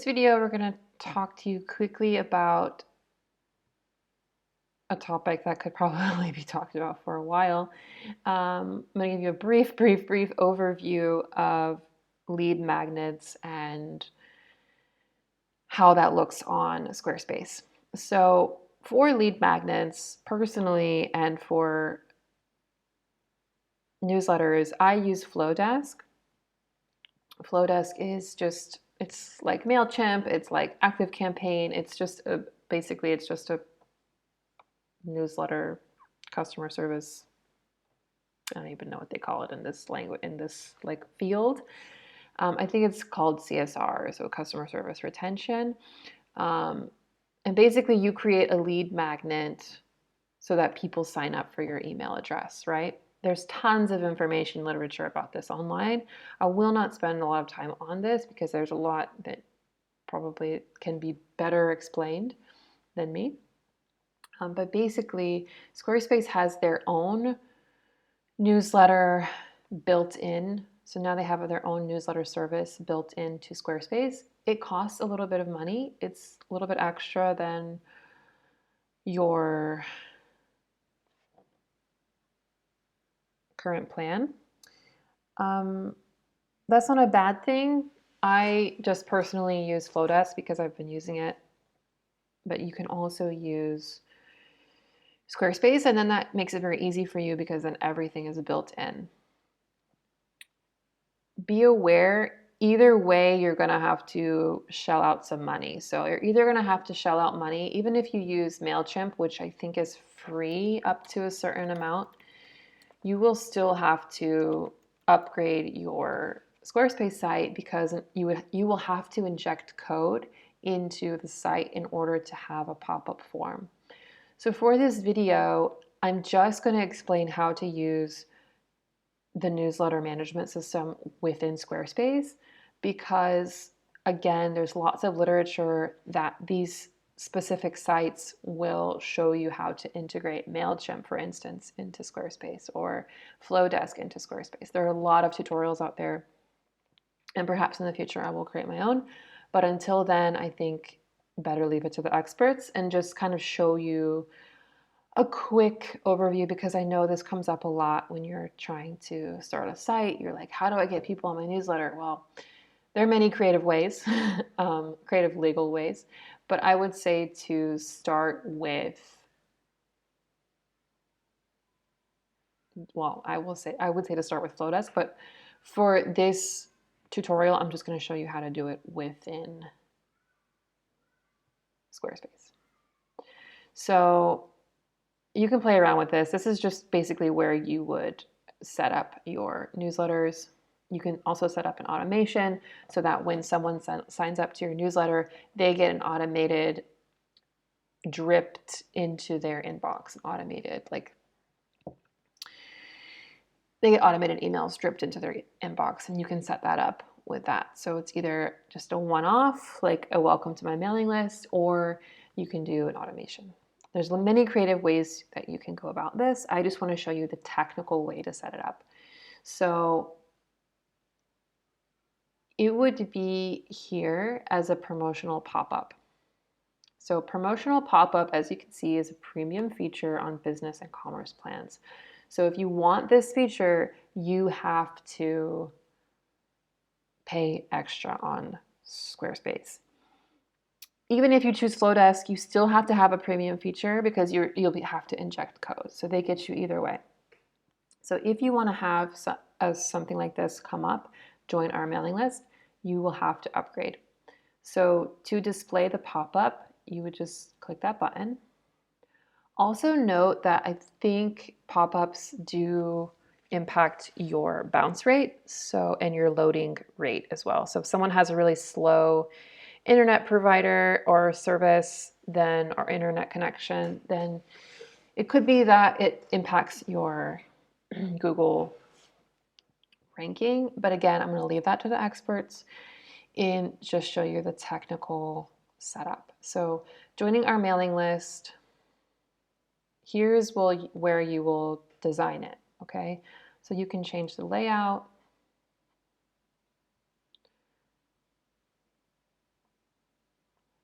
This video, we're going to talk to you quickly about a topic that could probably be talked about for a while. I'm going to give you a brief overview of lead magnets and how that looks on Squarespace. So for lead magnets, personally, and for newsletters, I use Flowdesk. Flowdesk is just, it's like MailChimp, it's like ActiveCampaign, it's just basically it's just a newsletter customer service. I don't even know what they call it in this language, in this like field. I think it's called CSR, so customer service retention. And basically you create a lead magnet so that people sign up for your email address, right? There's tons of information literature about this online. I will not spend a lot of time on this because there's a lot that probably can be better explained than me. But basically, Squarespace has their own newsletter built in. So now they have their own newsletter service built into Squarespace. It costs a little bit of money. It's a little bit extra than your current plan. That's not a bad thing. I just personally use Flowdesk because I've been using it, but you can also use Squarespace, and then that makes it very easy for you because then everything is built in. Be aware, either way, you're going to have to shell out some money. So you're either going to have to shell out money, even if you use MailChimp, which I think is free up to a certain amount, you will still have to upgrade your Squarespace site because you will have to inject code into the site in order to have a pop-up form. So for this video, I'm just going to explain how to use the newsletter management system within Squarespace because, again, there's lots of literature that these specific sites will show you how to integrate MailChimp, for instance, into Squarespace or Flowdesk into Squarespace. There are a lot of tutorials out there, and perhaps in the future I will create my own. But until then, I think better leave it to the experts and just kind of show you a quick overview because I know this comes up a lot when you're trying to start a site. You're like, how do I get people on my newsletter? Well, there are many creative ways, creative legal ways, but I would say to start with, well, I would say to start with Flowdesk, but for this tutorial, I'm just going to show you how to do it within Squarespace. So you can play around with this. This is just basically where you would set up your newsletters. You can also set up an automation so that when someone signs up to your newsletter, they get an automated dripped into their inbox, automated, like they get automated emails dripped into their inbox, and you can set that up with that. So it's either just a one-off, like a welcome to my mailing list, or you can do an automation. There's many creative ways that you can go about this. I just want to show you the technical way to set it up. So it would be here as a promotional pop-up. So promotional pop-up, as you can see, is a premium feature on business and commerce plans. So if you want this feature, you have to pay extra on Squarespace. Even if you choose Flowdesk, you still have to have a premium feature because you'll have to inject code. So they get you either way. So if you want to have something like this come up, join our mailing list, you will have to upgrade. So to display the pop-up, you would just click that button. Also note that I think pop-ups do impact your bounce rate, and your loading rate as well. So if someone has a really slow internet provider or service, then or internet connection, then it could be that it impacts your Google ranking. But again, I'm going to leave that to the experts and just show you the technical setup. So joining our mailing list, here's where you will design it, okay? So you can change the layout.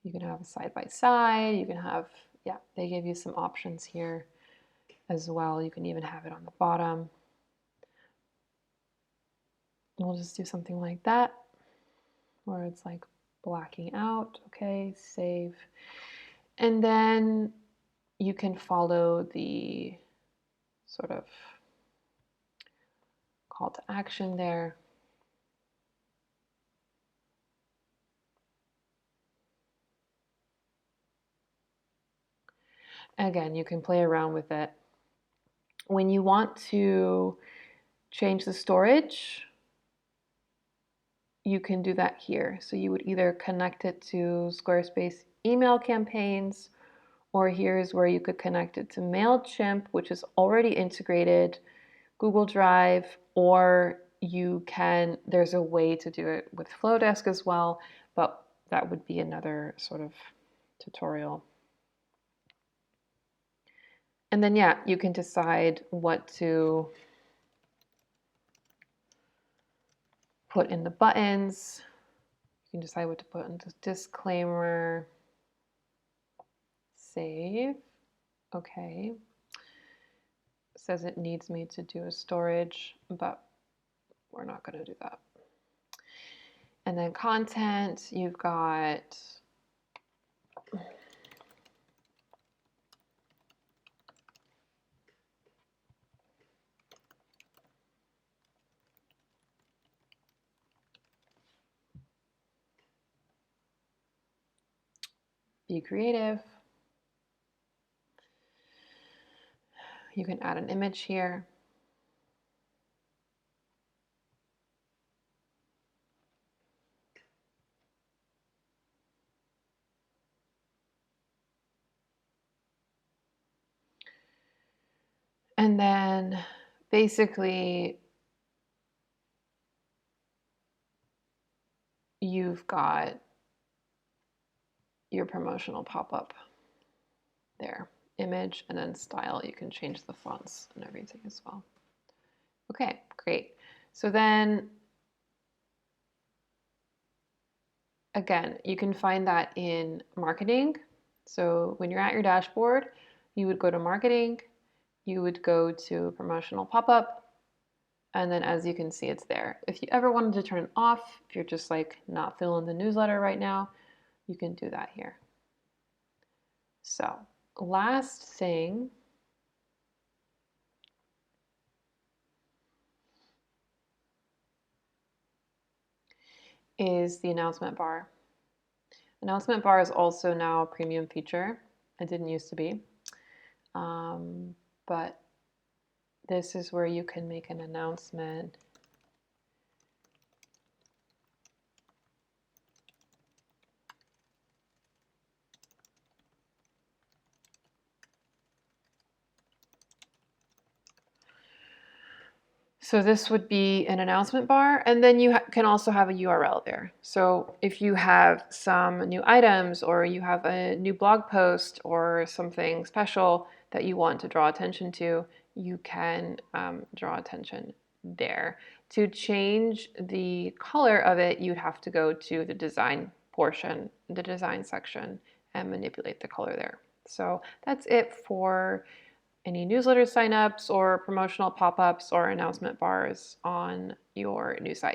You can have a side by side. You can have, yeah, they give you some options here as well. You can even have it on the bottom. We'll just do something like that, where it's like blacking out. Okay, save. And then you can follow the sort of call to action there. Again, you can play around with it. When you want to change the storage, you can do that here. So you would either connect it to Squarespace email campaigns, or here's where you could connect it to MailChimp, which is already integrated, Google Drive, or you can, there's a way to do it with Flowdesk as well, but that would be another sort of tutorial. And then, yeah, you can decide what to put in the buttons. You can decide what to put in the disclaimer. Save. Okay. It says it needs me to do a storage, but we're not going to do that. And then content, you've got be creative. You can add an image here. And then basically you've got your promotional pop-up there. Image and then style, you can change the fonts and everything as well. Okay, great. So then again, you can find that in marketing. So when you're at your dashboard, you would go to marketing, you would go to promotional pop-up, and then as you can see, it's there. If you ever wanted to turn it off, if you're just like not feeling the newsletter right now, you can do that here. So last thing is the announcement bar. Announcement bar is also now a premium feature. It didn't used to be, but this is where you can make an announcement. So this would be an announcement bar, and then you can also have a URL there. So if you have some new items or you have a new blog post or something special that you want to draw attention to, you can draw attention there. To change the color of it, you'd have to go to the design portion, the design section, and manipulate the color there. So that's it for any newsletter signups or promotional pop-ups or announcement bars on your new site.